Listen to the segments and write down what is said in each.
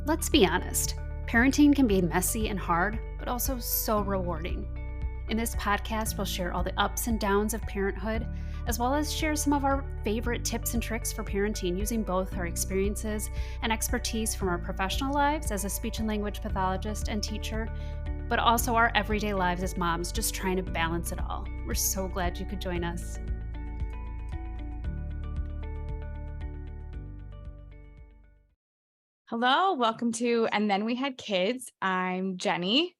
Let's be honest, parenting can be messy and hard, but also so rewarding. In this podcast, we'll share all the ups and downs of parenthood, as well as share some of our favorite tips and tricks for parenting using both our experiences and expertise from our professional lives as a speech and language pathologist and teacher, but also our everyday lives as moms, just trying to balance it all. We're so glad you could join us. Hello, welcome to And Then We Had Kids. I'm Jenny.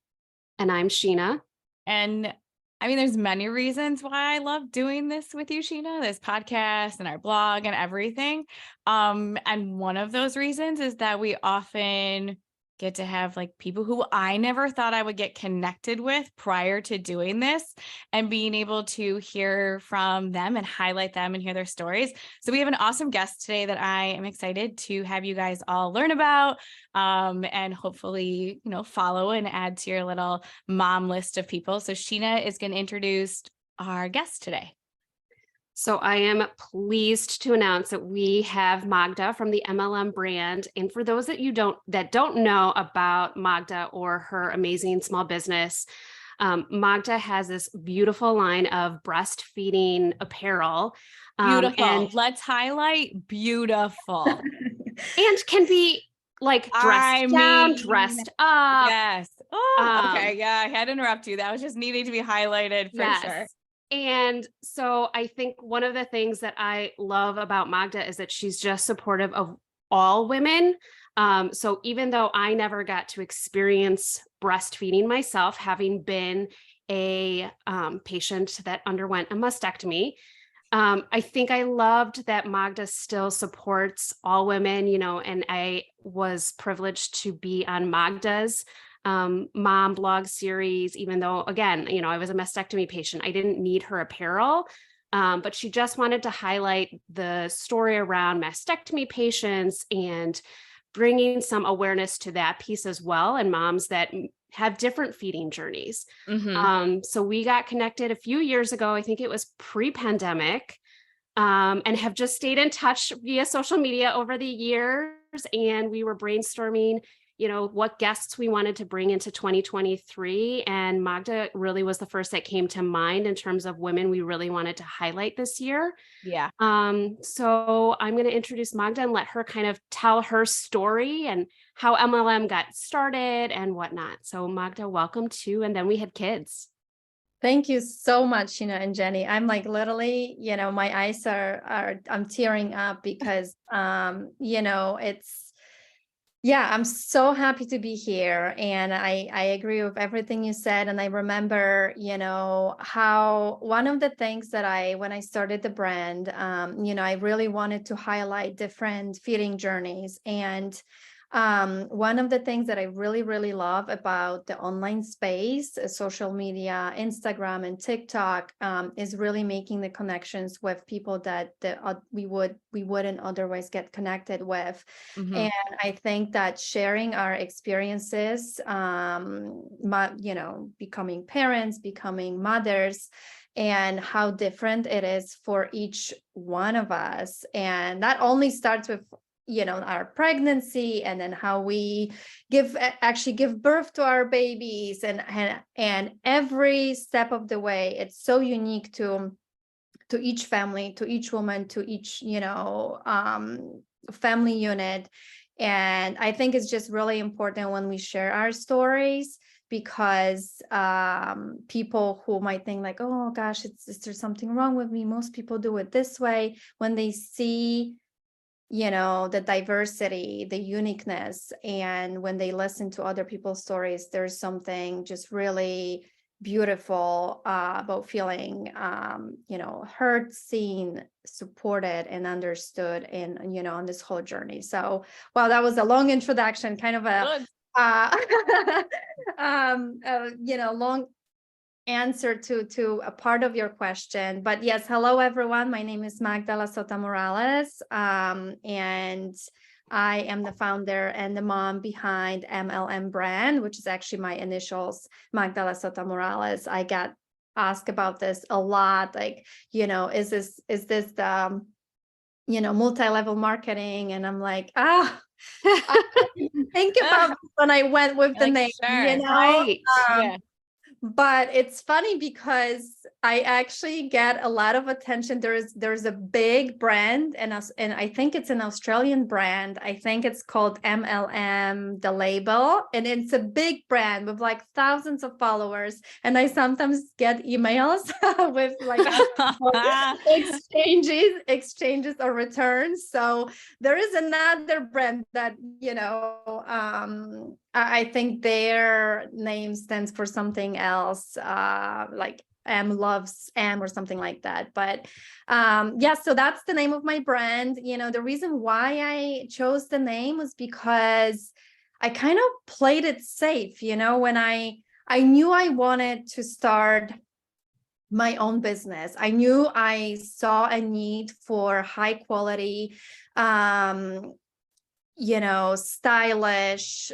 And I'm Sheena. And I mean, there's many reasons why I love doing this with you, Sheena, this podcast and our blog and everything. And one of those reasons is that we often get to have like people who I never thought I would get connected with prior to doing this and being able to hear from them and highlight them and hear their stories. So we have an awesome guest today that I am excited to have you guys all learn about and hopefully, follow and add to your little mom list of people. So Sheena is going to introduce our guest today. So I am pleased to announce that we have Magda from the MLM Brand. And for those that don't know about Magda or her amazing small business, Magda has this beautiful line of breastfeeding apparel. Beautiful. And let's highlight beautiful. And can be like dressed down, dressed up. Yes. Oh, okay. Yeah, I had to interrupt you. That was just needing to be highlighted for sure. And so I think one of the things that I love about Magda is that she's just supportive of all women. So even though I never got to experience breastfeeding myself, having been a patient that underwent a mastectomy, I think I loved that Magda still supports all women, and I was privileged to be on Magda's mom blog series, even though, again, I was a mastectomy patient. I didn't need her apparel, but she just wanted to highlight the story around mastectomy patients and bringing some awareness to that piece as well, and moms that have different feeding journeys. Mm-hmm. So we got connected a few years ago. I think it was pre-pandemic, and have just stayed in touch via social media over the years. And we were brainstorming what guests we wanted to bring into 2023. And Magda really was the first that came to mind in terms of women we really wanted to highlight this year. Yeah. So I'm going to introduce Magda and let her kind of tell her story and how MLM got started and whatnot. So Magda, welcome to And Then We Had Kids. Thank you so much, Sheena and Jenny. I'm like literally, my eyes I'm tearing up because, I'm so happy to be here. And I agree with everything you said. And I remember, how one of the things that when I started the brand, I really wanted to highlight different feeding journeys. And one of the things that I really, really love about the online space, social media, Instagram and TikTok, is really making the connections with people that we wouldn't otherwise get connected with. Mm-hmm. And I think that sharing our experiences, becoming parents, becoming mothers, and how different it is for each one of us. And that only starts with our pregnancy, and then how we actually give birth to our babies, and every step of the way. It's so unique to each family, to each woman, to each family unit. And I think it's just really important when we share our stories, because people who might think like, oh gosh, is there something wrong with me? Most people do it this way. When they see the diversity, the uniqueness, and when they listen to other people's stories, there's something just really beautiful about feeling heard, seen, supported, and understood on this whole journey. So that was a long introduction, kind of a long answer to a part of your question. But yes, hello everyone. My name is Magda Lasota Morales, and I am the founder and the mom behind MLM Brand, which is actually my initials, Magda Lasota Morales. I get asked about this a lot, like, is this the multi-level marketing. And I'm like, I didn't even think about it when I went with the Like, name, sure. Right. Yeah. But it's funny because I actually get a lot of attention. There's a big brand, and I think it's an Australian brand. I think it's called MLM, the label, and it's a big brand with like thousands of followers. And I sometimes get emails with like exchanges or returns. So there is another brand that I think their name stands for something else, like M loves M or something like that. But so that's the name of my brand. The reason why I chose the name was because I kind of played it safe, when I knew I wanted to start my own business. I knew I saw a need for high quality, stylish,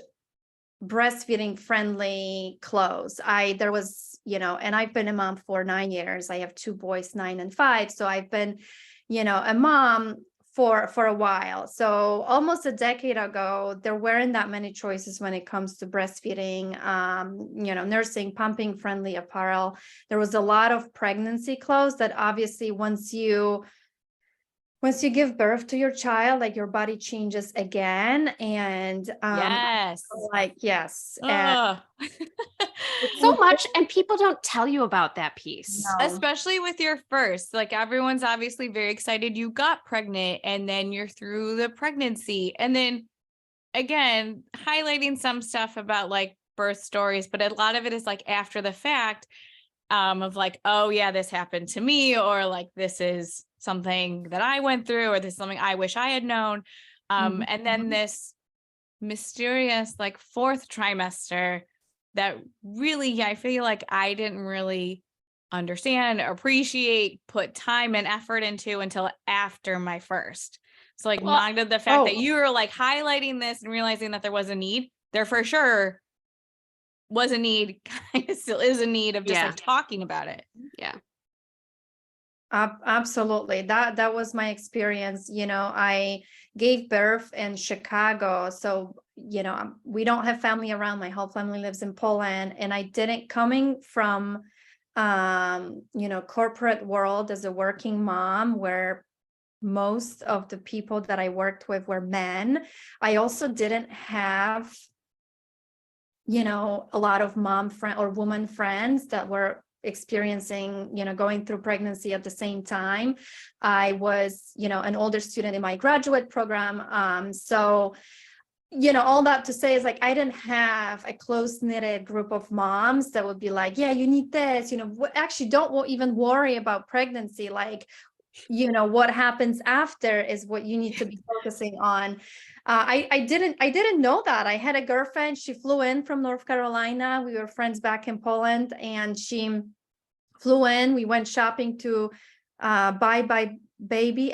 breastfeeding friendly clothes. There was, and I've been a mom for 9 years. I have 2 boys, 9 and 5. So I've been, a mom for a while. So almost a decade ago, there weren't that many choices when it comes to breastfeeding, nursing, pumping friendly apparel. There was a lot of pregnancy clothes that obviously once you give birth to your child, like your body changes again. And Yes. yes. Ugh. So much, and people don't tell you about that piece. No. Especially with your first, like everyone's obviously very excited you got pregnant and then you're through the pregnancy. And then again, highlighting some stuff about like birth stories, but a lot of it is like after the fact, of like, oh yeah, this happened to me, or like, this is something that I went through, or this is something I wish I had known. And then this mysterious like 4th trimester that really, I feel like I didn't really understand, appreciate, put time and effort into until after my first. So like, Well, Magda, the fact that you were like highlighting this and realizing that there was a need, there for sure was a need, kind of still is a need of just like talking about it. Yeah. Absolutely. That was my experience. I gave birth in Chicago. So, we don't have family around. My whole family lives in Poland. And I didn't, coming from, corporate world as a working mom, where most of the people that I worked with were men. I also didn't have, a lot of mom friend or woman friends that were experiencing, going through pregnancy at the same time. I was, an older student in my graduate program. So, all that to say is like, I didn't have a close knitted group of moms that would be like, yeah, you need this, actually don't even worry about pregnancy. Like, what happens after is what you need to be focusing on. I didn't know that. I had a girlfriend. She flew in from North Carolina. We were friends back in Poland, and she flew in. We went shopping to Bye Bye Baby.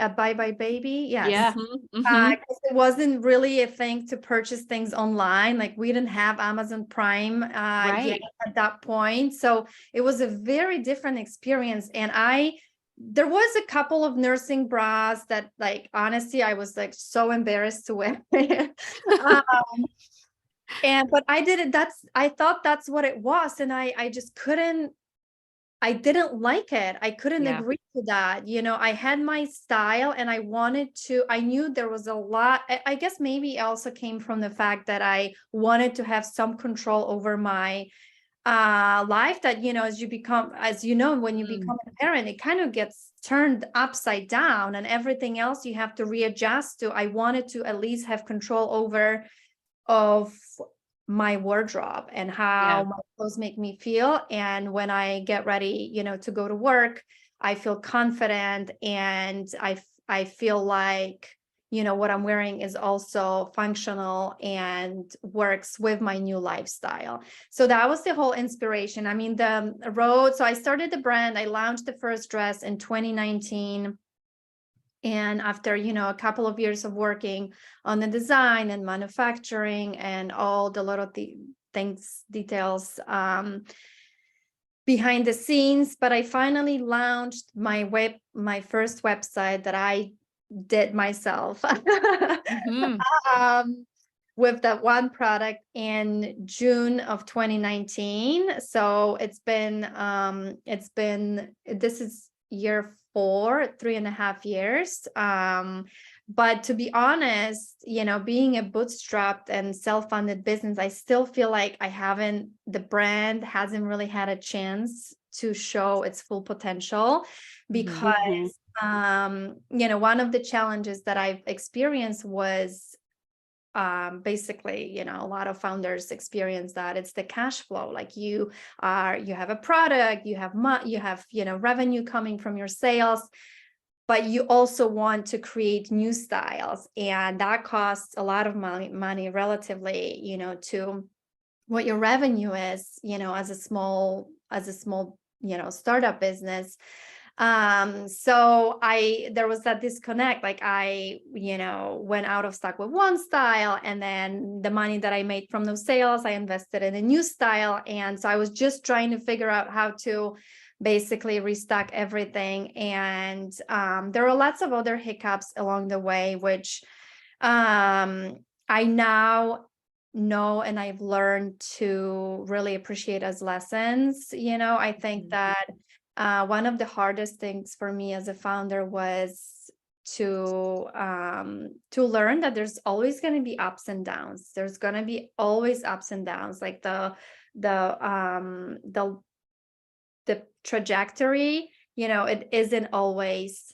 Yes. Yeah. Because it wasn't really a thing to purchase things online. Like, we didn't have Amazon Prime yet at that point. So it was a very different experience. And there was a couple of nursing bras that, like, honestly, I was like so embarrassed to wear. But I thought that's what it was. And I just couldn't, I didn't like it. I couldn't agree to that. I had my style, and I knew there was a lot. I guess maybe it also came from the fact that I wanted to have some control over my life, that, as you become, when you become a parent, it kind of gets turned upside down, and everything else you have to readjust to. I wanted to at least have control over of my wardrobe and how my clothes make me feel. And when I get ready, to go to work, I feel confident, and I feel like, what I'm wearing is also functional and works with my new lifestyle. So that was the whole inspiration. I mean, so I started the brand. I launched the first dress in 2019. And after, a couple of years of working on the design and manufacturing and all the little details behind the scenes, but I finally launched my first website that I did myself Mhm. with that one product in June of 2019. So this is year 4, 3.5 years. But to be honest, being a bootstrapped and self-funded business, I still feel like the brand hasn't really had a chance to show its full potential, because one of the challenges that I've experienced was basically, a lot of founders experience that it's the cash flow. Like you have a product, you have revenue coming from your sales, but you also want to create new styles, and that costs a lot of money relatively, to what your revenue is, as a small startup business. So there was that disconnect. Like I went out of stock with one style, and then the money that I made from those sales I invested in a new style, and so I was just trying to figure out how to basically restock everything. And there were lots of other hiccups along the way, which I now know and I've learned to really appreciate as lessons. I think that one of the hardest things for me as a founder was to learn that there's always going to be ups and downs. There's going to be always ups and downs. Like the trajectory, it isn't always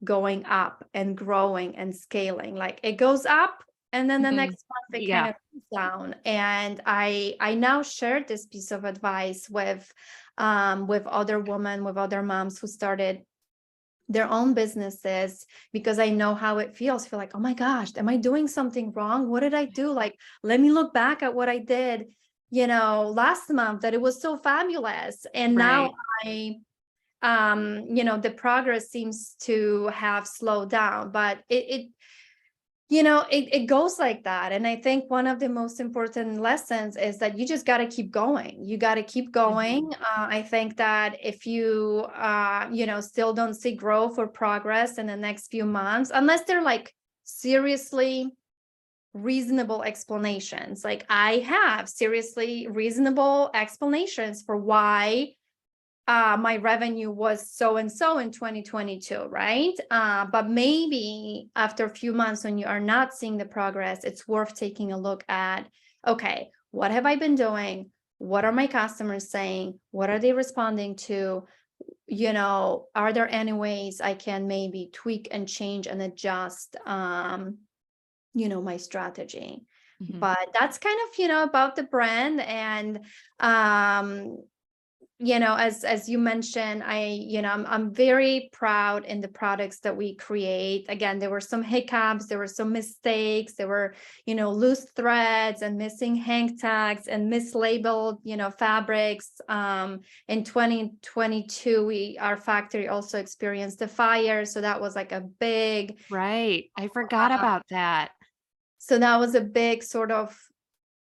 going up and growing and scaling. Like it goes up, and then the next month it kind of goes down. And I now share this piece of advice with other women, with other moms who started their own businesses, because I know how it feels. Feel like, oh my gosh, am I doing something wrong? What did I do? Like, let me look back at what I did, last month, that it was so fabulous. And now the progress seems to have slowed down, but it goes like that. And I think one of the most important lessons is that you just got to keep going. You got to keep going. I think that if you, still don't see growth or progress in the next few months, unless they're like seriously reasonable explanations, like I have seriously reasonable explanations for why my revenue was so and so in 2022, right? But maybe after a few months, when you are not seeing the progress, it's worth taking a look at, okay, what have I been doing? What are my customers saying? What are they responding to? Are there any ways I can maybe tweak and change and adjust, my strategy? But that's kind of, about the brand. And as you mentioned, I'm very proud in the products that we create. Again, there were some hiccups, there were some mistakes, there were, loose threads and missing hang tags and mislabeled, fabrics. In 2022, our factory also experienced a fire. So that was like a big. Right. I forgot about that. So that was a big sort of,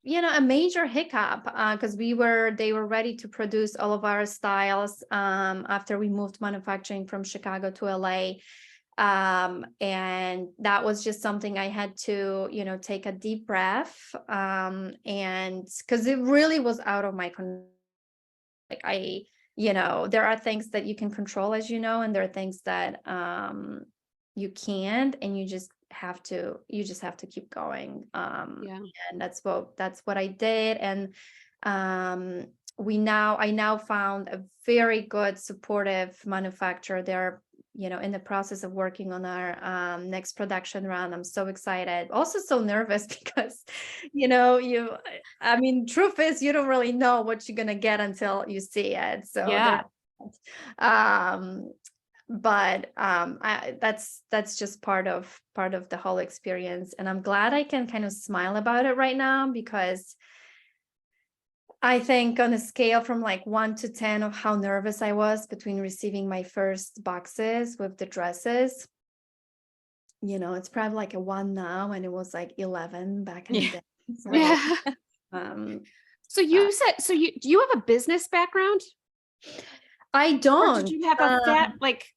a major hiccup, because they were ready to produce all of our styles after we moved manufacturing from Chicago to LA. And that was just something I had to, take a deep breath. And because it really was out of my control. Like there are things that you can control, as and there are things that you can't, and you just have to keep going. And that's what I did. And I now found a very good, supportive manufacturer. They're in the process of working on our next production run. I'm so excited, also so nervous, because truth is, you don't really know what you're gonna get until you see it. So but that's just part of the whole experience. And I'm glad I can kind of smile about it right now, because I think on a scale from like 1 to 10 of how nervous I was between receiving my first boxes with the dresses, it's probably like a 1 now, and it was like 11 back in the day. So, so you said, do you have a business background? I don't. Or did you have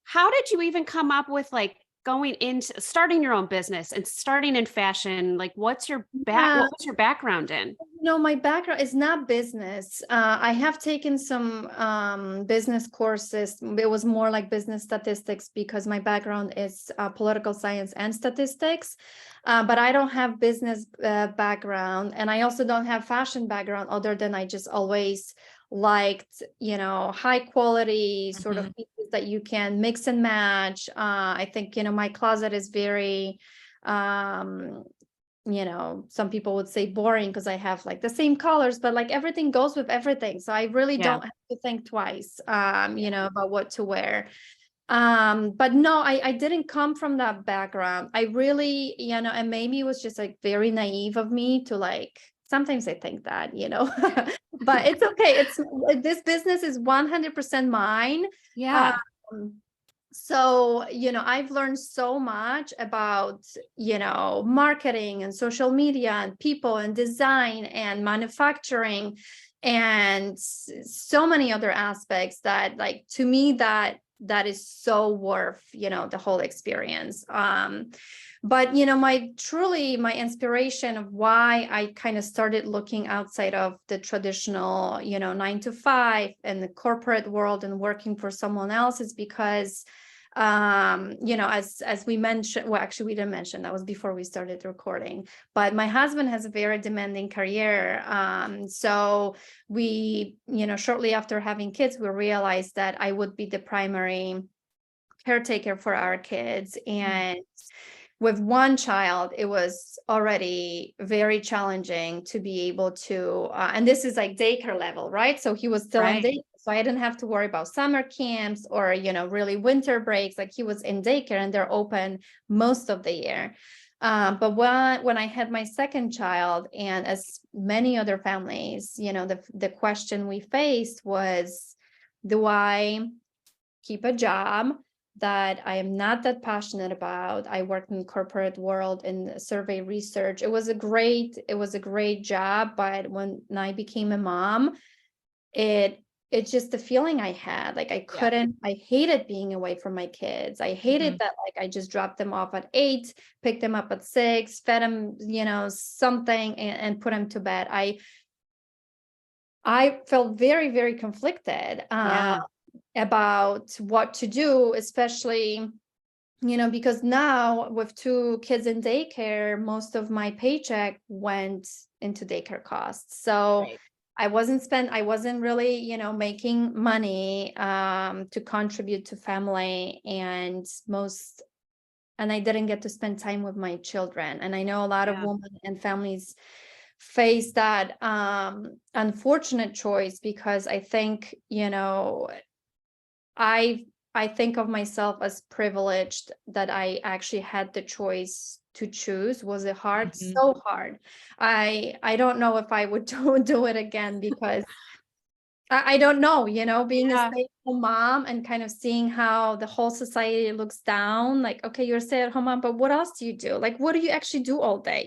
how did you even come up with like going into starting your own business and starting in fashion, like what's your Yeah. what was your background in? No, my background is not business. I have taken some business courses. It was more like business statistics because my background is political science and statistics. But I don't have business background, and I also don't have fashion background, other than I just always liked, high quality sort of pieces that you can mix and match. I think, my closet is very some people would say boring because I have like the same colors, but like everything goes with everything. So I really don't have to think twice, about what to wear. But no, I didn't come from that background. I really, and maybe it was just like very naive of me to like, sometimes I think that, but it's okay. This business is 100% mine. Yeah. So, I've learned so much about, marketing and social media and people and design and manufacturing and so many other aspects that, like, to me, that is so worth, the whole experience. But, my inspiration of why I kind of started looking outside of the traditional, 9 to 5 and the corporate world and working for someone else is because, as we mentioned, well, actually we didn't mention, that was before we started recording, but my husband has a very demanding career. So we, shortly after having kids, we realized that I would be the primary caretaker for our kids. And with one child, it was already very challenging to be able to, and this is like daycare level, right? So he was still in daycare. So I didn't have to worry about summer camps or, really winter breaks. Like he was in daycare and they're open most of the year. But when I had my second child, and as many other families, the question we faced was, do I keep a job that I am not that passionate about? I worked in the corporate world in survey research. It was a great job, but when I became a mom, it's just the feeling I had. Like I couldn't, I hated being away from my kids. I hated that, like, I just dropped them off at 8, picked them up at 6, fed them, something, and put them to bed. I felt very, very conflicted about what to do, especially, because now with 2 kids in daycare, most of my paycheck went into daycare costs. So I wasn't really, making money to contribute to family, and I didn't get to spend time with my children. And I know a lot of women and families face that unfortunate choice, because I think, I think of myself as privileged that I actually had the choice to choose. Was it hard? So hard. I don't know if I would do it again, because I don't know, being a stay-at-home mom and kind of seeing how the whole society looks down, like, okay, you're a stay-at-home mom, but what else do you do? Like, what do you actually do all day,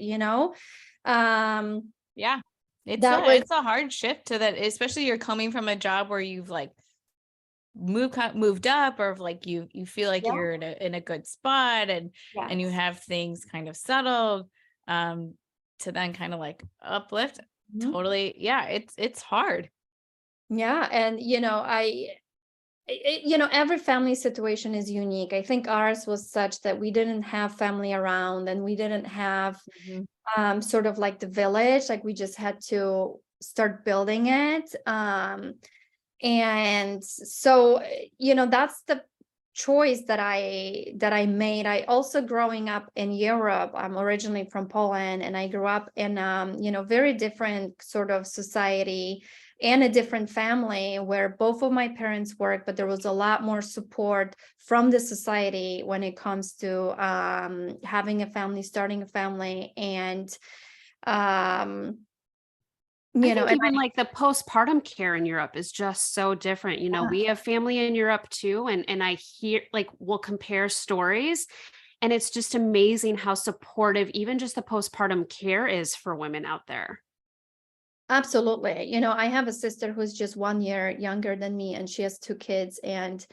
It's a hard shift to that, especially you're coming from a job where you've like moved up, or like you feel like you're in a good spot, and you have things kind of settled, to then kind of like uplift. Totally. It's hard. And every family situation is unique. I think ours was such that we didn't have family around, and we didn't have sort of like the village. Like we just had to start building it. And so, that's the choice that I made. I also, growing up in Europe, I'm originally from Poland, and I grew up in very different sort of society and a different family where both of my parents worked, but there was a lot more support from the society when it comes to having a family, starting a family. And even like the postpartum care in Europe is just so different. We have family in Europe too. And I hear, like, we'll compare stories, and it's just amazing how supportive even just the postpartum care is for women out there. Absolutely. You know, I have a sister who's just 1 year younger than me, and she has 2 kids, and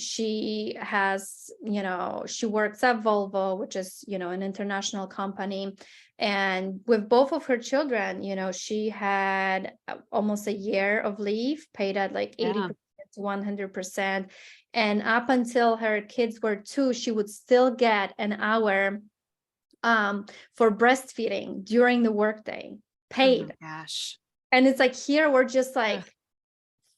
she has, you know, she works at Volvo, which is, you know, an international company. And with both of her children, you know, she had almost a year of leave paid at like 80% to 100%. And up until her kids were 2, she would still get an hour for breastfeeding during the workday, paid. Oh my gosh. And it's like, here we're just Ugh. like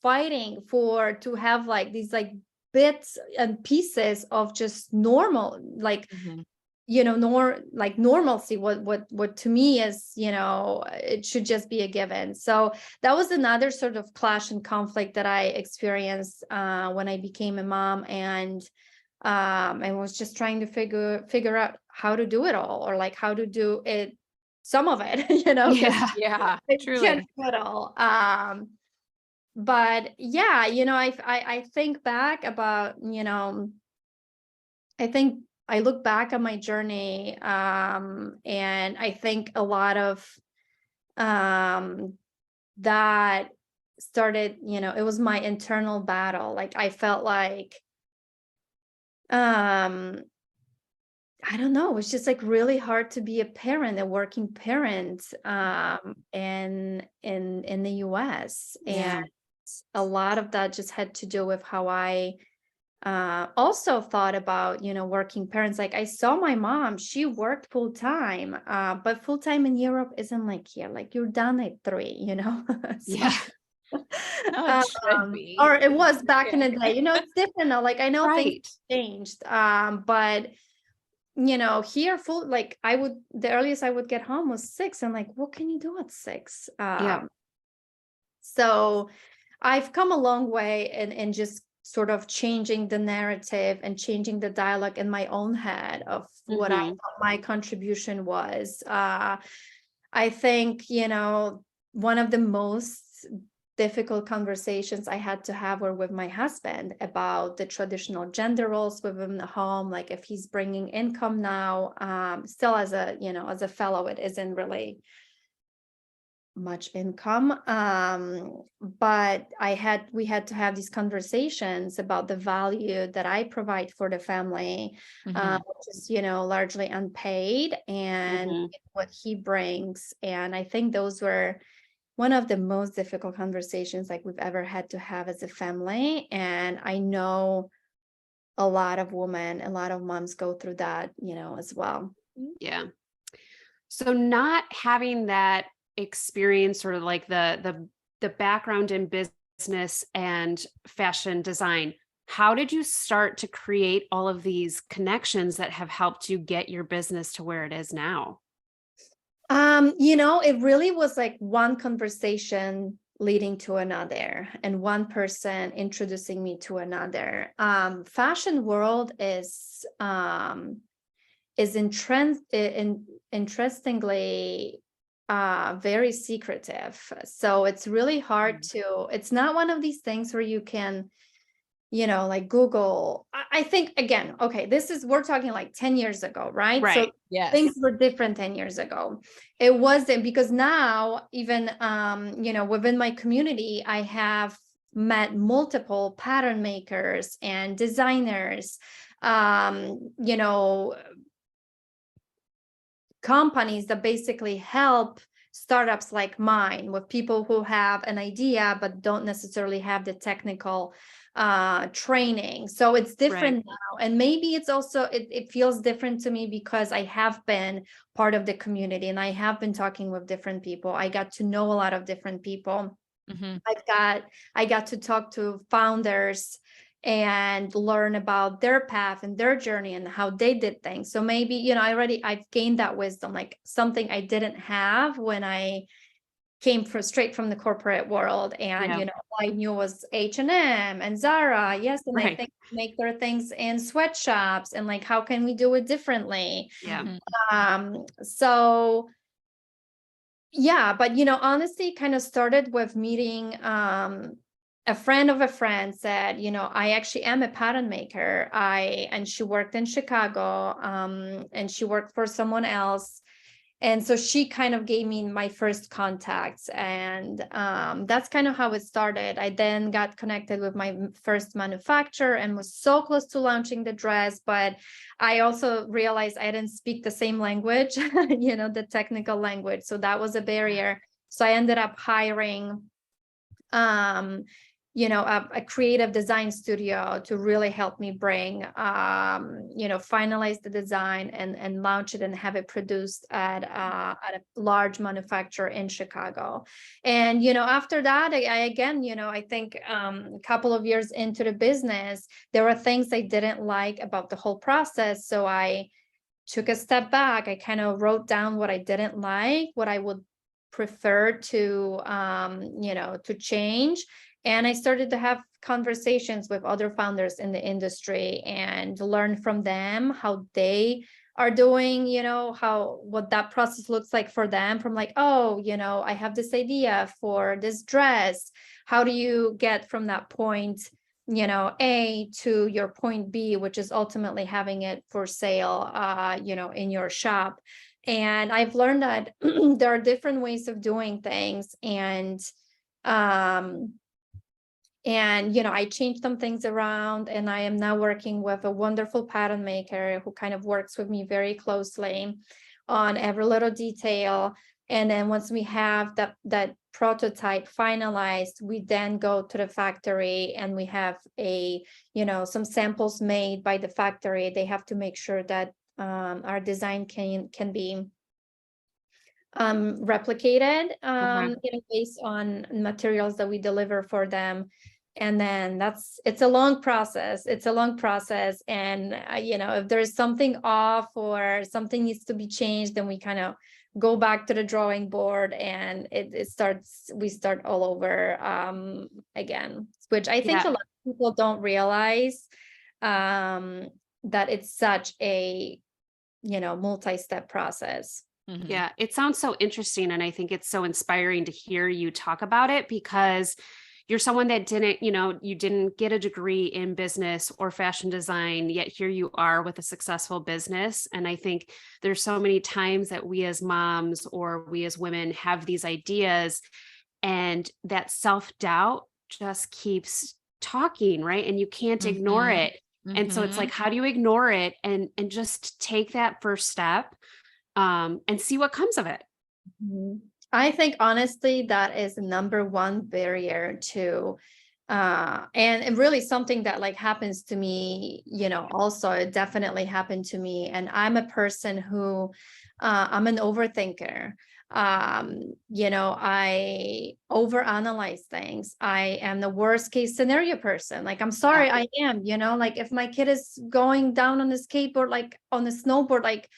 fighting to have like these like bits and pieces of just normal, like, Mhm. you know, like normalcy, what to me is, you know, it should just be a given. So that was another sort of clash and conflict that I experienced when I became a mom, and I was just trying to figure out how to do it all, or like how to do it, some of it, you know, because Yeah. Yeah, I can't truly. do it all. But yeah, you know, I think back about, you know, I think I look back at my journey, and I think a lot of that started, you know, it was my internal battle. Like I felt like, um, I don't know, it's just like really hard to be a parent, a working parent, in the US. Yeah. And a lot of that just had to do with how I also thought about, you know, working parents. Like I saw my mom, she worked full time, but full time in Europe isn't like here, like you're done at 3, you know. So, Yeah. Oh, it should be. or it was back in Yeah. the day, you know, it's different now. Like I know things Right. changed, but you know, here full, like the earliest I would get home was 6. And like, what can you do at 6? Yeah. So I've come a long way in just sort of changing the narrative and changing the dialogue in my own head of what I Mhm. thought my contribution was. I think, you know, one of the most difficult conversations I had to have were with my husband about the traditional gender roles within the home. Like if he's bringing income now, still as a, you know, as a fellow, it isn't really much income, but we had to have these conversations about the value that I provide for the family, Mhm. which is, you know, largely unpaid, and Mhm. what he brings. And I think those were one of the most difficult conversations like we've ever had to have as a family. And I know a lot of women, a lot of moms go through that, you know, as well. Yeah. So not having that experience, sort of like the background in business and fashion design, how did you start to create all of these connections that have helped you get your business to where it is now? You know, it really was like one conversation leading to another, and one person introducing me to another. Fashion world is interestingly very secretive. So it's really hard to, it's not one of these things where you can, you know, like Google. I think again, okay, we're talking like 10 years ago, right? So Right. Yes. things were different 10 years ago. It wasn't, because now even, you know, within my community, I have met multiple pattern makers and designers, you know, companies that basically help startups like mine, with people who have an idea but don't necessarily have the technical training. So it's different Right. now, and maybe it's also, it feels different to me because I have been part of the community, and I have been talking with different people. I got to know a lot of different people. Mhm. I got to talk to founders and learn about their path and their journey and how they did things. So maybe, you know, I've gained that wisdom, like something I didn't have when I came straight from the corporate world. And, Yeah. you know, all I knew was H&M and Zara. Yes. And I Right. think make their things in sweatshops, and like, how can we do it differently? Yeah. So yeah, but you know, honestly, kind of started with meeting a friend of a friend said, you know, I actually am a pattern maker. And she worked in Chicago, and she worked for someone else. And so she kind of gave me my first contacts, and that's kind of how it started. I then got connected with my first manufacturer and was so close to launching the dress, but I also realized I didn't speak the same language, the technical language. So that was a barrier. So I ended up hiring a creative design studio to really help me bring, finalize the design and launch it and have it produced at a large manufacturer in Chicago. And, after that, I think a couple of years into the business, there were things I didn't like about the whole process. So I took a step back. I kind of wrote down what I didn't like, what I would prefer to, to change. And I started to have conversations with other founders in the industry and learn from them how they are doing, what that process looks like for them, from like, oh, I have this idea for this dress. How do you get from that point, A to your point B, which is ultimately having it for sale, in your shop. And I've learned that there are different ways of doing things. And I changed some things around, and I am now working with a wonderful pattern maker who kind of works with me very closely on every little detail. And then once we have that prototype finalized, we then go to the factory and we have some samples made by the factory. They have to make sure that our design can be replicated based on materials that we deliver for them. And then it's a long process. And if there's something off or something needs to be changed, then we kind of go back to the drawing board, and we start all over again, which I think a lot of people don't realize, that it's such a multi-step process. Yeah, it sounds so interesting. And I think it's so inspiring to hear you talk about it, because you're someone that you didn't get a degree in business or fashion design, yet here you are with a successful business. And I think there's so many times that we as moms or we as women have these ideas, and that self-doubt just keeps talking, right? And you can't ignore it. And so it's like, how do you ignore it and just take that first step and see what comes of it? I think honestly, that is the number one barrier to, and really something that like happens to me, also it definitely happened to me. And I'm a person who, I'm an overthinker. I overanalyze things. I am the worst case scenario person. Like, I'm sorry, I am, like if my kid is going down on the skateboard, like on the snowboard, like,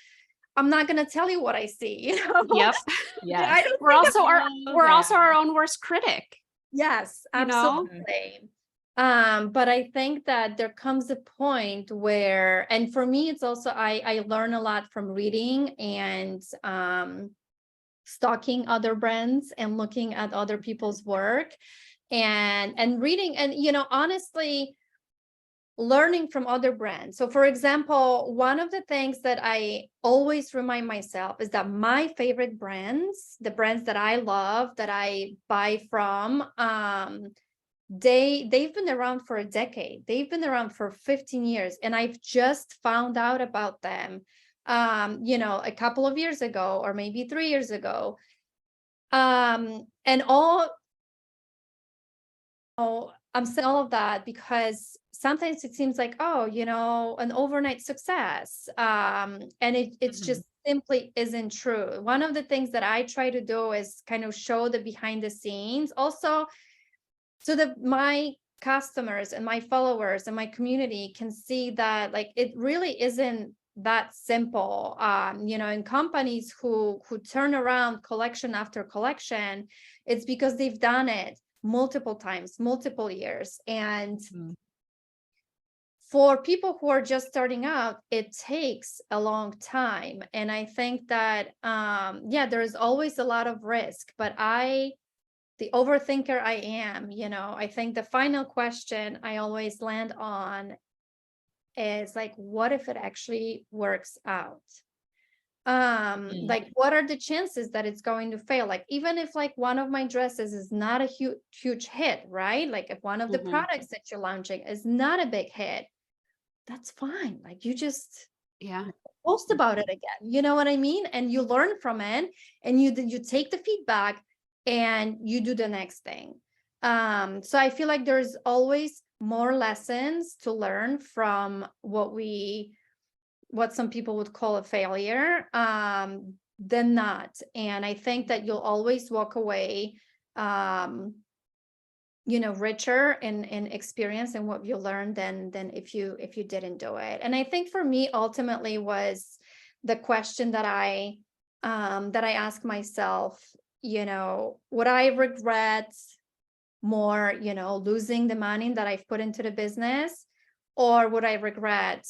I'm not going to tell you what I see, Yep. Yes. We're also our own worst critic. Yes, absolutely. But I think that there comes a point where, and for me, it's also, I learn a lot from reading and stalking other brands and looking at other people's work and reading and, honestly, learning from other brands. So for example, one of the things that I always remind myself is that my favorite brands, the brands that I love, that I buy from, they've been around for a decade. They've been around for 15 years. And I've just found out about them, a couple of years ago, or maybe 3 years ago. And I'm saying all of that because sometimes it seems like, an overnight success. And it's just simply isn't true. One of the things that I try to do is kind of show the behind the scenes also, so that my customers and my followers and my community can see that like it really isn't that simple. In companies who turn around collection after collection, it's because they've done it multiple times, multiple years. And for people who are just starting out, it takes a long time. And I think that, there's always a lot of risk, but the overthinker I am, I think the final question I always land on is like, what if it actually works out? Like, what are the chances that it's going to fail? Like, even if like one of my dresses is not a huge hit, right? Like if one of the products that you're launching is not a big hit, that's fine. Like, you just post about it again, you know what I mean? And you learn from it, and you take the feedback and you do the next thing. So I feel like there's always more lessons to learn from what some people would call a failure, than not. And I think that you'll always walk away, richer in experience and what you learned than if you didn't do it. And I think for me, ultimately, was the question that I ask myself, would I regret more, losing the money that I've put into the business, or would I regret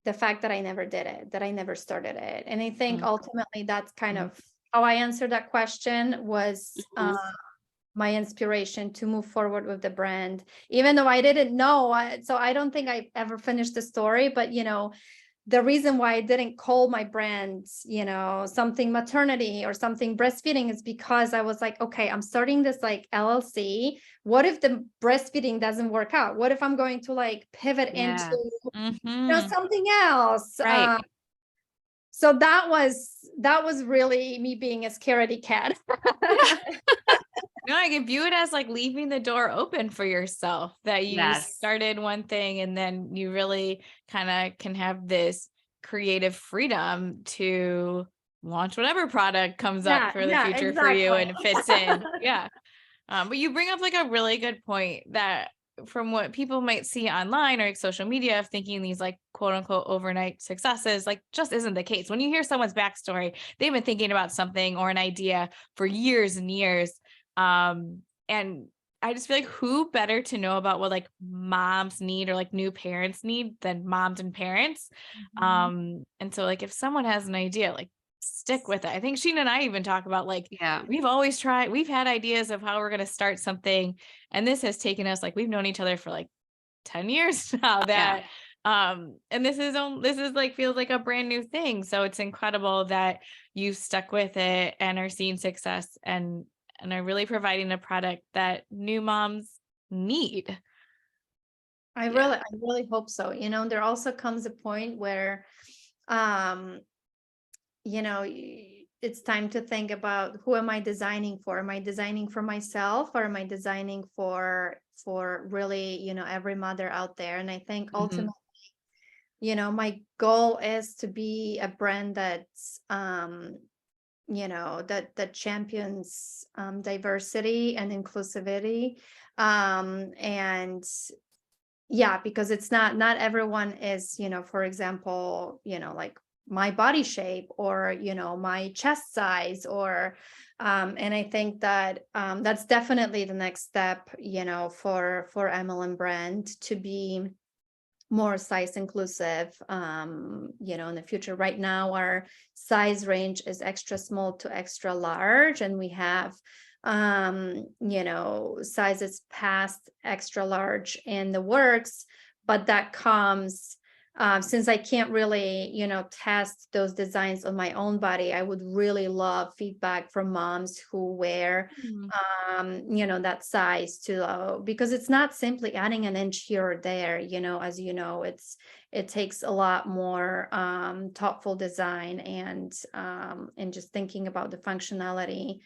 the fact that I never did it, that I never started it? And I think ultimately that's kind of how I answered that question, was my inspiration to move forward with the brand, even though I didn't know. So I don't think I ever finished the story, but the reason why I didn't call my brand, something maternity or something breastfeeding, is because I was like, okay, I'm starting this like LLC. What if the breastfeeding doesn't work out? What if I'm going to like pivot into something else? Right. So that was really me being a scaredy cat. No, I can view it as like leaving the door open for yourself, that you started one thing and then you really kind of can have this creative freedom to launch whatever product comes up for the future for you and fits in. But you bring up like a really good point, that from what people might see online or like social media, of thinking these like quote unquote overnight successes, like just isn't the case. When you hear someone's backstory, they've been thinking about something or an idea for years and years. And I just feel like who better to know about what like moms need or like new parents need than moms and parents. And so like if someone has an idea, like stick with it. I think Sheena and I even talk about like, we've had ideas of how we're going to start something. And this has taken us, like, we've known each other for like 10 years now, that, and this is like, feels like a brand new thing. So it's incredible that you've stuck with it and are seeing success and are really providing a product that new moms need. I really hope so. There also comes a point where, it's time to think about, who am I designing for? Am I designing for myself, or am I designing for really, every mother out there? And I think ultimately, my goal is to be a brand that's, that champions diversity and inclusivity, and because it's not everyone is, for example, like my body shape, or my chest size, or and I think that that's definitely the next step, for MLM Brand, to be more size inclusive, in the future. Right now, our size range is extra small to extra large, and we have, sizes past extra large in the works, but that comes, since I can't really, test those designs on my own body. I would really love feedback from moms who wear, that size too low, because it's not simply adding an inch here or there. As it takes a lot more thoughtful design and just thinking about the functionality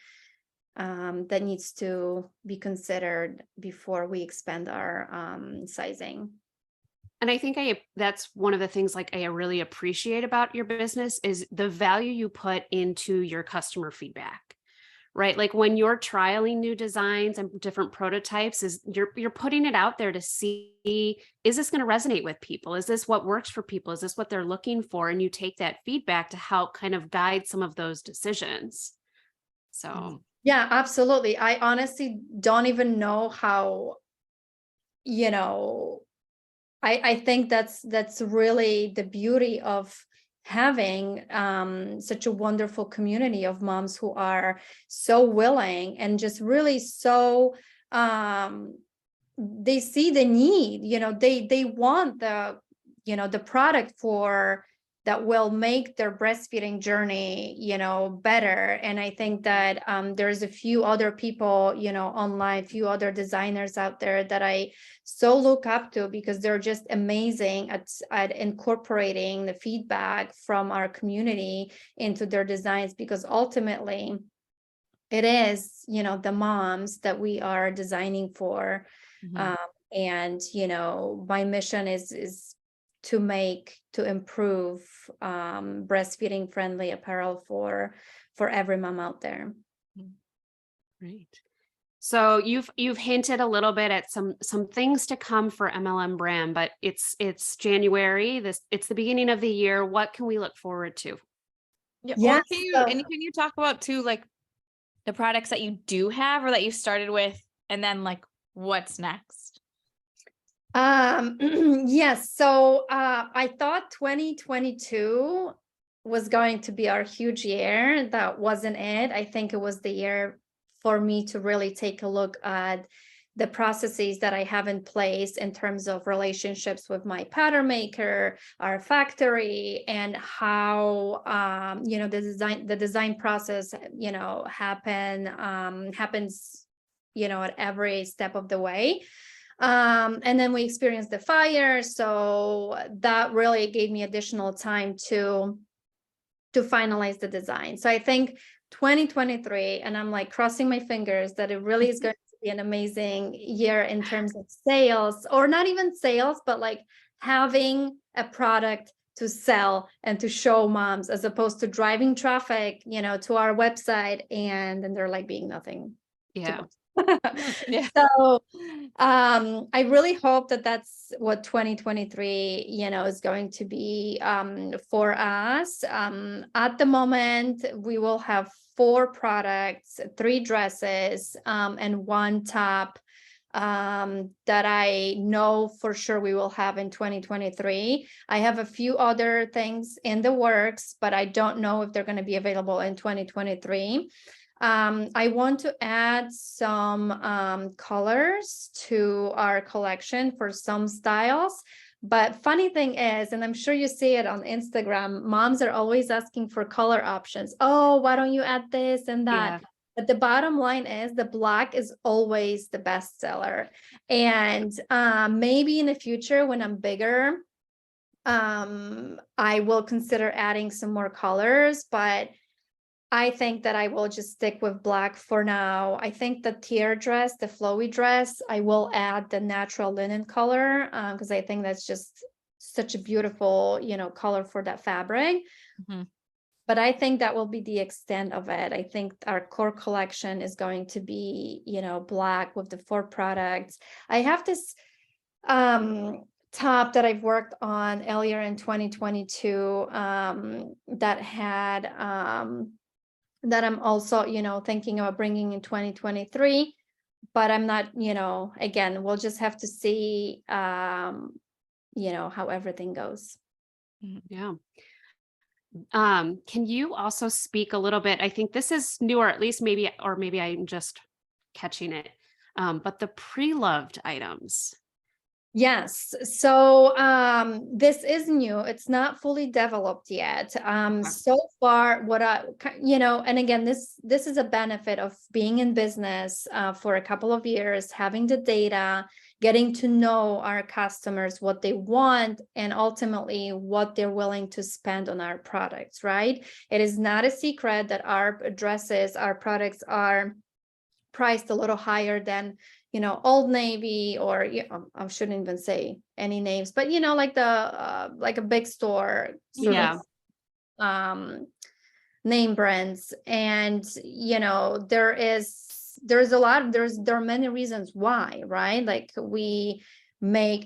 that needs to be considered before we expand our sizing. And I think that's one of the things like I really appreciate about your business, is the value you put into your customer feedback, right? Like when you're trialing new designs and different prototypes, is you're putting it out there to see, is this going to resonate with people? Is this what works for people? Is this what they're looking for? And you take that feedback to help kind of guide some of those decisions. So yeah, absolutely. I honestly don't even know how, I think that's really the beauty of having such a wonderful community of moms who are so willing and just really so they see the need, they want the the product for that will make their breastfeeding journey, better. And I think that there's a few other people, online, a few other designers out there that I so look up to, because they're just amazing at incorporating the feedback from our community into their designs, because ultimately it is, the moms that we are designing for. And, my mission is to improve breastfeeding friendly apparel for every mom out there. Great. So you've hinted a little bit at some things to come for MLM Brand, but it's January. It's the beginning of the year. What can we look forward to? Or can you talk about too, like the products that you do have or that you started with, and then like what's next? Yes. So I thought 2022 was going to be our huge year. That wasn't it. I think it was the year for me to really take a look at the processes that I have in place in terms of relationships with my pattern maker, our factory, and how the design process happens at every step of the way. And then we experienced the fire, so that really gave me additional time to finalize the design. So I think 2023, and I'm like crossing my fingers that it really is going to be an amazing year in terms of sales, or not even sales, but like having a product to sell and to show moms, as opposed to driving traffic, to our website and then there like being nothing. Yeah. Yeah. So I really hope that that's what 2023, is going to be for us. At the moment, we will have 4 products, 3 dresses, and 1 top that I know for sure we will have in 2023. I have a few other things in the works, but I don't know if they're going to be available in 2023. I want to add some colors to our collection for some styles. But funny thing is, and I'm sure you see it on Instagram, moms are always asking for color options. Oh, why don't you add this and that? Yeah. But the bottom line is the black is always the best seller. And maybe in the future when I'm bigger, I will consider adding some more colors, but I think that I will just stick with black for now. I think the tier dress, the flowy dress, I will add the natural linen color because I think that's just such a beautiful, color for that fabric. But I think that will be the extent of it. I think our core collection is going to be, black with the 4 products. I have this top that I've worked on earlier in 2022 that had that I'm also, thinking about bringing in 2023, but I'm not, again, we'll just have to see, how everything goes. Yeah. Can you also speak a little bit? I think this is new, or at least maybe I'm just catching it. But the pre-loved items. Yes. So this is new. It's not fully developed yet. So far, what and again, this is a benefit of being in business for a couple of years, having the data, getting to know our customers, what they want, and ultimately what they're willing to spend on our products, right? It is not a secret that our products are priced a little higher than Old Navy, or I shouldn't even say any names, but like the like a big store sort of name brands. And there are many reasons why, right? Like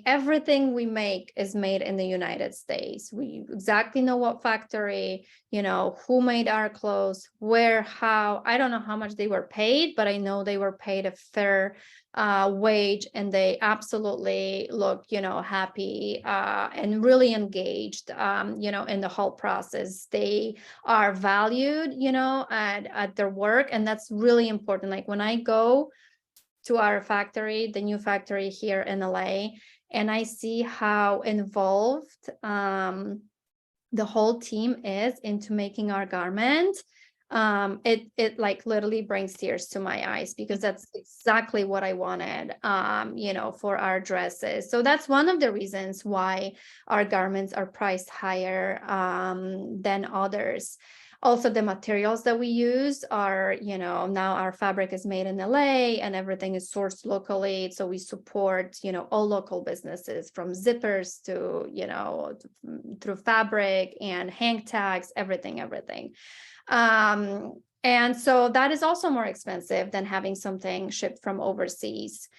everything we make is made in the United States. We exactly know what factory, who made our clothes, where, how. I don't know how much they were paid, but I know they were paid a fair wage, and they absolutely look, happy and really engaged, in the whole process. They are valued, at their work, and that's really important. Like when I go to our factory, the new factory here in LA, and I see how involved the whole team is into making our garment, it like literally brings tears to my eyes, because that's exactly what I wanted, for our dresses. So that's one of the reasons why our garments are priced higher than others. Also, the materials that we use are, now our fabric is made in LA and everything is sourced locally. So we support, all local businesses, from zippers to, through fabric and hang tags, everything. And so that is also more expensive than having something shipped from overseas.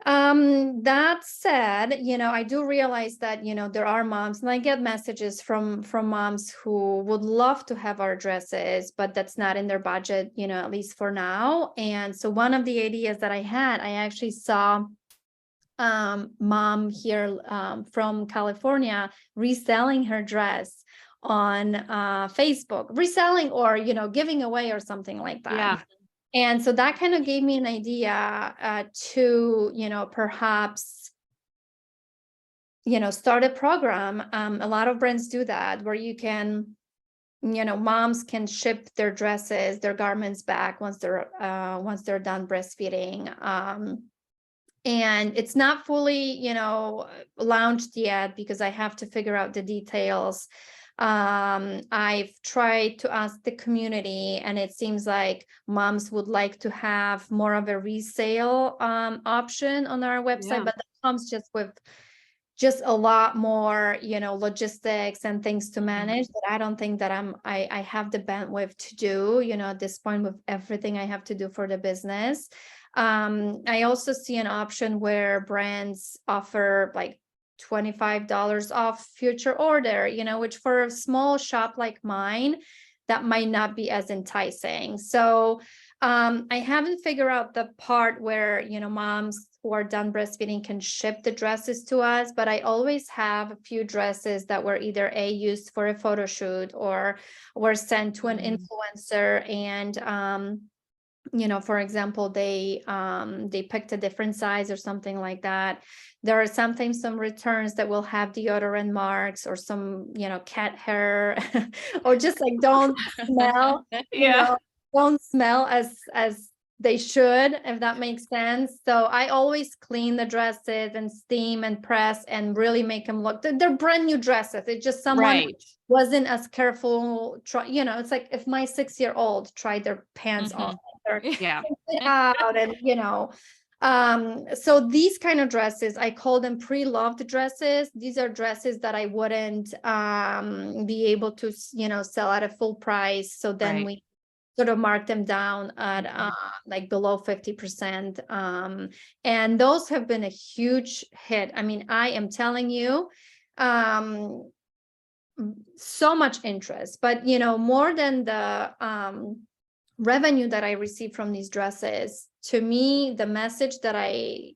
That said, I do realize that, there are moms, and I get messages from moms who would love to have our dresses, but that's not in their budget, at least for now. And so one of the ideas that I actually saw mom here from California reselling her dress on Facebook, reselling or, giving away or something like that. Yeah. And so that kind of gave me an idea to, perhaps, start a program. A lot of brands do that, where you can, moms can ship their dresses, their garments back once they're done breastfeeding. And it's not fully, launched yet, because I have to figure out the details. I've tried to ask the community, and it seems like moms would like to have more of a resale option on our website, Yeah. but that comes just a lot more, logistics and things to manage that I don't think that I have the bandwidth to do, at this point, with everything I have to do for the business. I also see an option where brands offer like $25 off future order, which for a small shop like mine, that might not be as enticing. So I haven't figured out the part where, moms who are done breastfeeding can ship the dresses to us, but I always have a few dresses that were either used for a photo shoot or were sent to an influencer, and for example, they picked a different size or something like that. There are sometimes some returns that will have deodorant marks or some, cat hair or just like don't smell, Yeah. don't smell as they should, if that makes sense. So I always clean the dresses and steam and press and really make them look, they're brand new dresses. It's just someone Right. wasn't as careful. It's like if my 6-year-old tried their pants off, or Yeah. out, and so these kind of dresses, I call them pre-loved dresses. These are dresses that I wouldn't be able to sell at a full price, so then Right. we sort of mark them down at like below 50%, and those have been a huge hit. I mean, I am telling you, so much interest, but more than the revenue that I receive from these dresses, to me, the message that I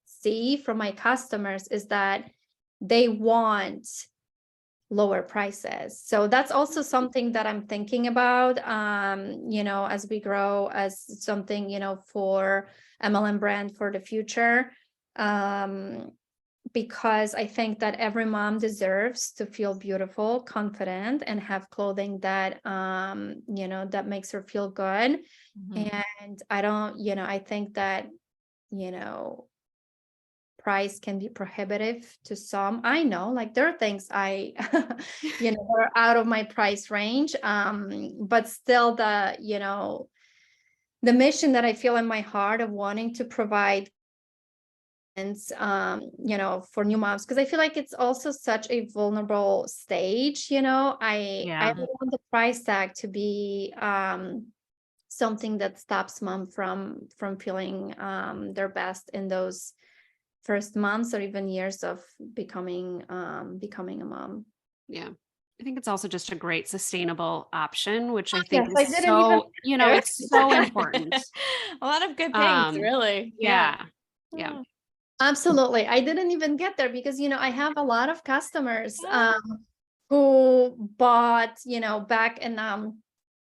see from my customers is that they want lower prices. So that's also something that I'm thinking about, as we grow, as something, for MLM Brand for the future. Because I think that every mom deserves to feel beautiful, confident, and have clothing that, that makes her feel good. And I don't, I think that, price can be prohibitive to some. I know, like, there are things I, are out of my price range. But still the mission that I feel in my heart of wanting to provide, for new moms, because I feel like it's also such a vulnerable stage. I don't want the price tag to be something that stops mom from feeling their best in those first months or even years of becoming a mom. Yeah. I think it's also just a great sustainable option, which I Yes, think I is didn't so, even it's so important. A lot of good things, really. Yeah. Oh. Absolutely. I didn't even get there because, I have a lot of customers who bought, back in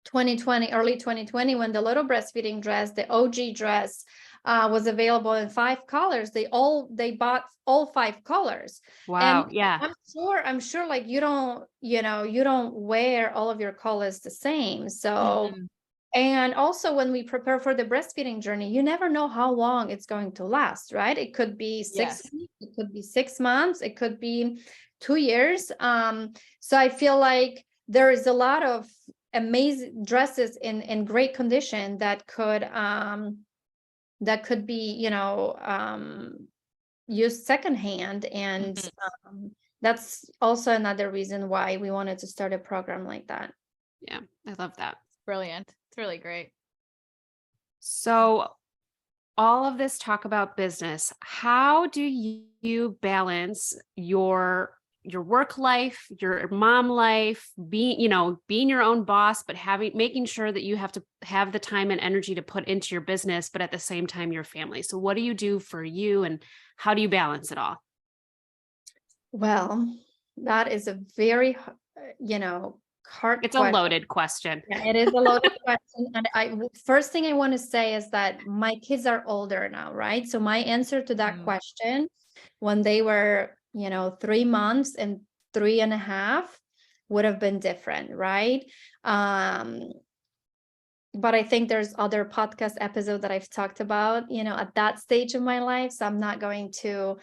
2020, early 2020, when the little breastfeeding dress, the OG dress, was available in 5 colors. They bought all 5 colors. Wow. And Yeah. I'm sure like you don't wear all of your colors the same. So, Mhm. and also when we prepare for the breastfeeding journey, you never know how long it's going to last, right? It could be 6 Yes. weeks, it could be 6 months, it could be 2 years. So I feel like there is a lot of amazing dresses in great condition that could be, used secondhand. And Mhm. that's also another reason why we wanted to start a program like that. Yeah. I love that. Brilliant. It's really great. So all of this talk about business, how do you balance your work life, your mom life, being your own boss, but making sure that you have to have the time and energy to put into your business, but at the same time, your family. So what do you do for you and how do you balance it all? Well, that is a very, hard It's a question. loaded question. Yeah, it is a loaded question. And first thing I want to say is that my kids are older now, right? So my answer to that Mm. question, when they were, 3 months and 3.5, would have been different, right? But I think there's other podcast episodes that I've talked about, at that stage of my life. So I'm not going to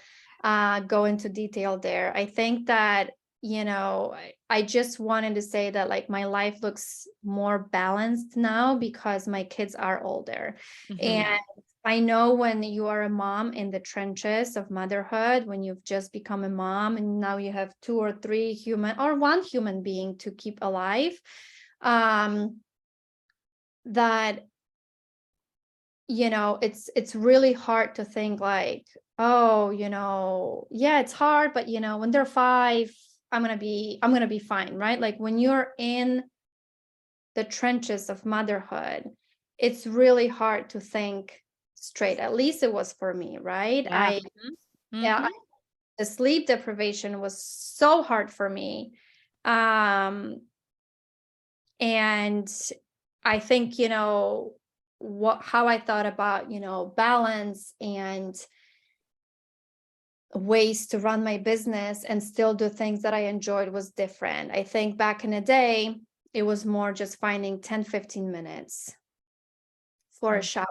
go into detail there. I think that, I just wanted to say that like my life looks more balanced now because my kids are older. Mhm. And I know when you are a mom in the trenches of motherhood, when you've just become a mom and now you have 2 or 3 human or 1 human being to keep alive, that it's really hard to think like, oh, yeah, it's hard, but when they're 5, I'm gonna be fine, right? Like when you're in the trenches of motherhood, it's really hard to think straight. At least it was for me, right? Yeah. Yeah, Mhm. the sleep deprivation was so hard for me. And I think, how I thought about, balance and ways to run my business and still do things that I enjoyed was different. I think back in the day, it was more just finding 10-15 minutes for a Mm. shower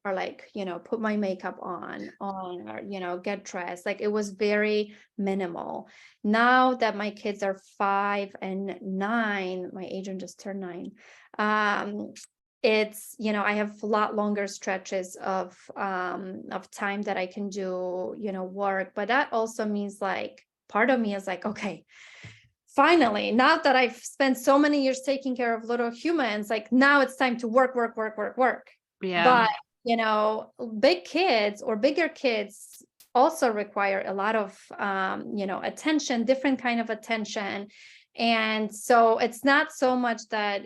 or like, put my makeup on or, get dressed. Like it was very minimal. Now that my kids are 5 and 9, my agent just turned 9. It's, I have a lot longer stretches of time that I can do, work. But that also means like part of me is like, okay, finally, now that I've spent so many years taking care of little humans, like now it's time to work, work, work, work, work. Yeah. But, big kids or bigger kids also require a lot of, attention, different kind of attention. And so it's not so much that,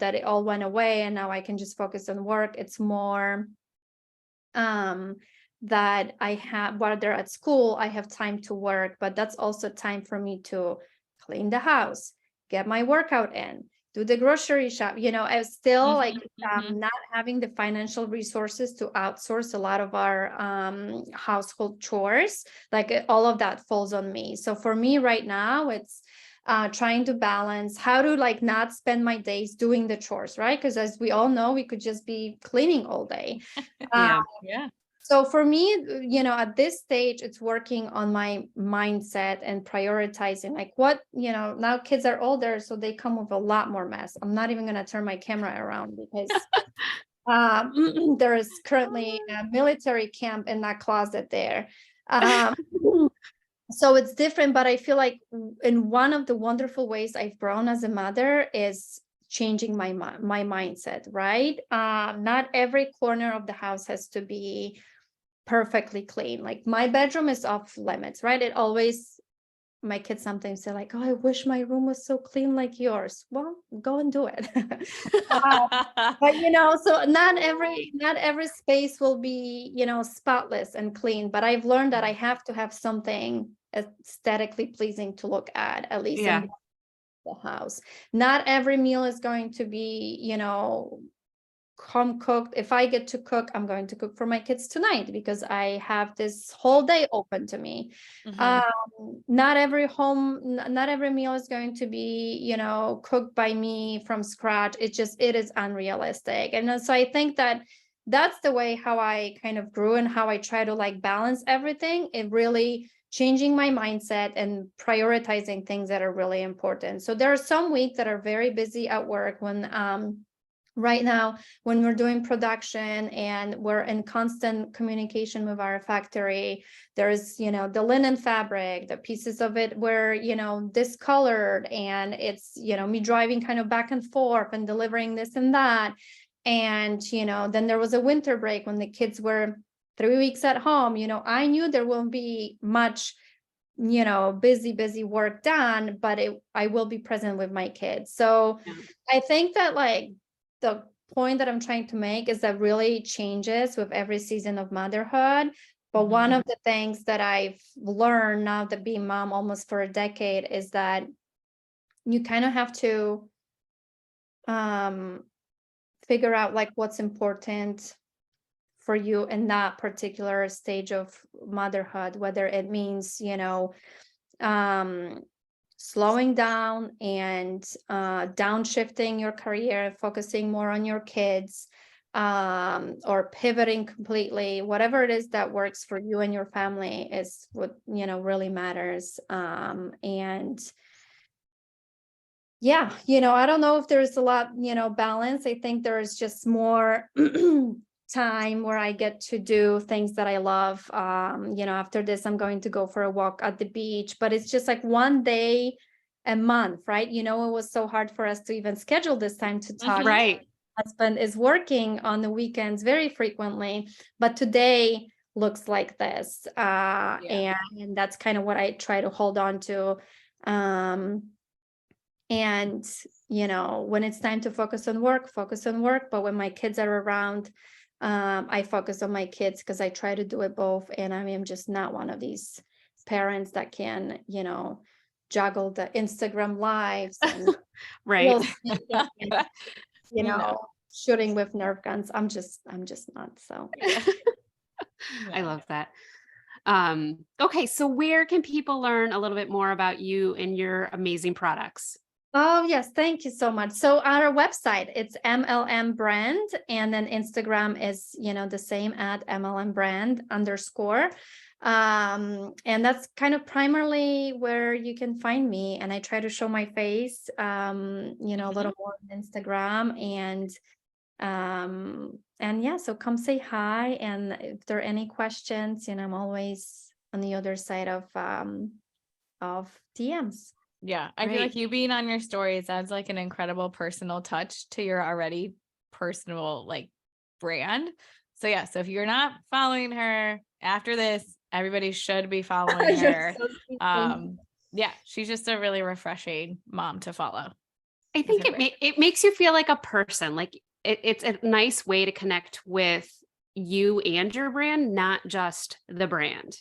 that it all went away and now I can just focus on work. It's more that I have, while they're at school, I have time to work, but that's also time for me to clean the house, get my workout in, do the grocery shop. I was still like Mhm. not having the financial resources to outsource a lot of our household chores. Like all of that falls on me. So for me right now, it's trying to balance how to like not spend my days doing the chores, right? Because as we all know, we could just be cleaning all day. Yeah. Yeah. So for me, at this stage, it's working on my mindset and prioritizing like what, now kids are older, so they come with a lot more mess. I'm not even going to turn my camera around because there is currently a military camp in that closet there. Um, so it's different, but I feel like in one of the wonderful ways I've grown as a mother is changing my mindset, right? Not every corner of the house has to be perfectly clean. Like my bedroom is off limits, right? It always, my kids sometimes say like, oh, I wish my room was so clean like yours. Well, go and do it. But so not every space will be, spotless and clean, but I've learned that I have to have something aesthetically pleasing to look at least. Yeah. the house. Not every meal is going to be, home cooked. If I get to cook, I'm going to cook for my kids tonight because I have this whole day open to me. Not every meal is going to be, cooked by me from scratch. It is unrealistic. And so I think that's the way how I kind of grew and how I try to like balance everything. It really changing my mindset and prioritizing things that are really important. So there are some weeks that are very busy at work when, right now, when we're doing production and we're in constant communication with our factory, there's, the linen fabric, the pieces of it were, discolored, and it's, me driving kind of back and forth and delivering this and that. And, then there was a winter break when the kids were 3 weeks at home. I knew there won't be much, busy work done, but I will be present with my kids. So I think that like, the point that I'm trying to make is that really changes with every season of motherhood. But one of the things that I've learned now that being mom almost for a decade is that you kind of have to figure out like what's important for you in that particular stage of motherhood, whether it means, slowing down and downshifting your career, focusing more on your kids, or pivoting completely. Whatever it is that works for you and your family is what really matters. And yeah, I don't know if there's a lot, balance. I think there's just more time where I get to do things that I love. After this, I'm going to go for a walk at the beach, but it's just like one day a month, right? It was so hard for us to even schedule this time to talk. Right. My husband is working on the weekends very frequently, but today looks like this. And that's kind of what I try to hold on to. And, when it's time to focus on work. But when my kids are around, I focus on my kids because I try to do it both. And I am just not one of these parents that can, juggle the Instagram lives and Right. shooting with Nerf guns. I'm just not. So I love that. Okay. So where can people learn a little bit more about you and your amazing products? Oh, yes. Thank you so much. So our website, it's MLM Brand, and then Instagram is, the same at MLM Brand _ and that's kind of primarily where you can find me. And I try to show my face, a little more on Instagram, and yeah, so come say hi. And if there are any questions, I'm always on the other side of DMs. Yeah, I feel like you being on your stories adds like an incredible personal touch to your already personal like brand. So yeah, so if you're not following her after this, everybody should be following her. Yeah, she's just a really refreshing mom to follow. I think it makes you feel like a person. Like it's a nice way to connect with you and your brand, not just the brand.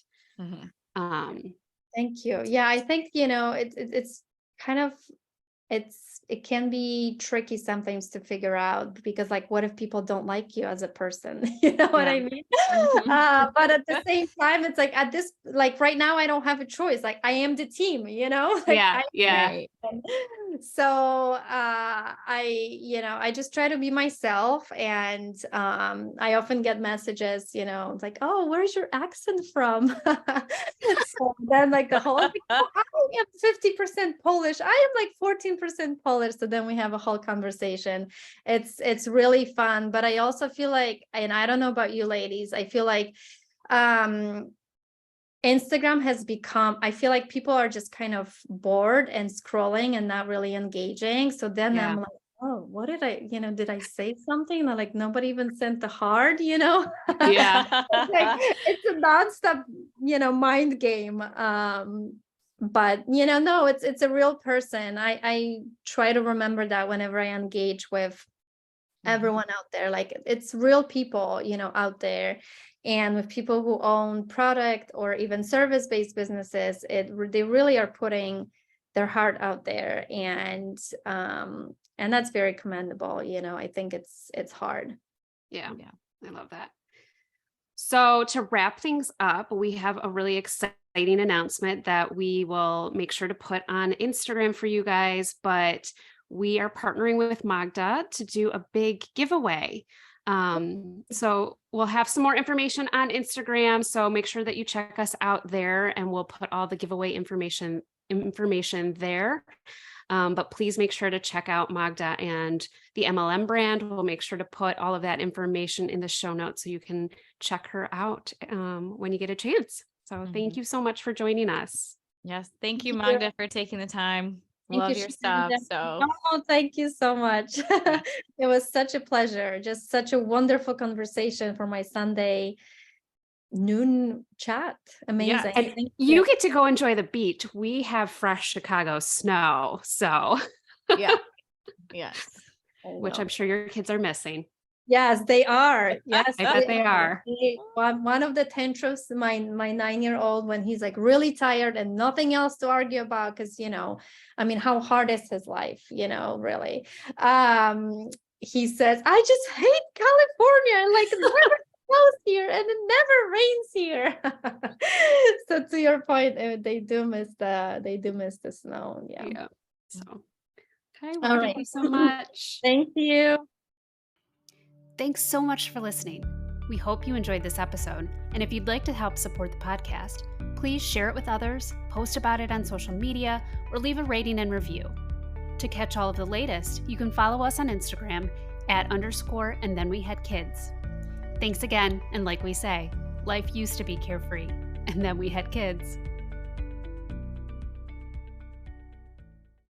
Thank you. Yeah, I think, it's kind of, it can be tricky sometimes to figure out, because like, what if people don't like you as a person? You know what I mean? But at the same time, it's like right now, I don't have a choice. Like I am the team, Right. So I just try to be myself. And I often get messages, it's like, oh, where's your accent from? So then like the whole, I am 50% Polish. I am like 14% Polish. So then we have a whole conversation. It's really fun. But I also feel like, and I don't know about you ladies, I feel like Instagram has become, I feel like people are just kind of bored and scrolling and not really engaging. So then I'm like, oh, what did did I say something? Like nobody even sent the heart, Yeah. it's a nonstop, mind game. But no, it's a real person. I try to remember that whenever I engage with everyone out there, like it's real people, out there. And with people who own product or even service-based businesses, they really are putting their heart out there, and that's very commendable. I think it's hard. Yeah, I love that. So to wrap things up, we have a really exciting announcement that we will make sure to put on Instagram for you guys, but we are partnering with Magda to do a big giveaway. So we'll have some more information on Instagram. So make sure that you check us out there, and we'll put all the giveaway information there. But please make sure to check out Magda and the MLM brand. We'll make sure to put all of that information in the show notes so you can check her out when you get a chance. So thank you so much for joining us. Yes. Thank you, Magda, for taking the time. Love your stuff. So thank you so much. It was such a pleasure. Just such a wonderful conversation for my Sunday noon chat. Amazing. Yeah, and you get to go enjoy the beach. We have fresh Chicago snow. So yes. Which I'm sure your kids are missing. Yes, they are. Yes, I bet they are. One of the tantrums, my 9-year-old, when he's like really tired and nothing else to argue about, because how hard is his life, really. He says, I just hate California, like it never snows here and it never rains here. So to your point, they do miss the snow. Yeah. So okay, well, thank you so much. Thank you. Thanks so much for listening. We hope you enjoyed this episode. And if you'd like to help support the podcast, please share it with others, post about it on social media, or leave a rating and review. To catch all of the latest, you can follow us on Instagram @_andthenwehadkids. Thanks again. And like we say, life used to be carefree, and then we had kids.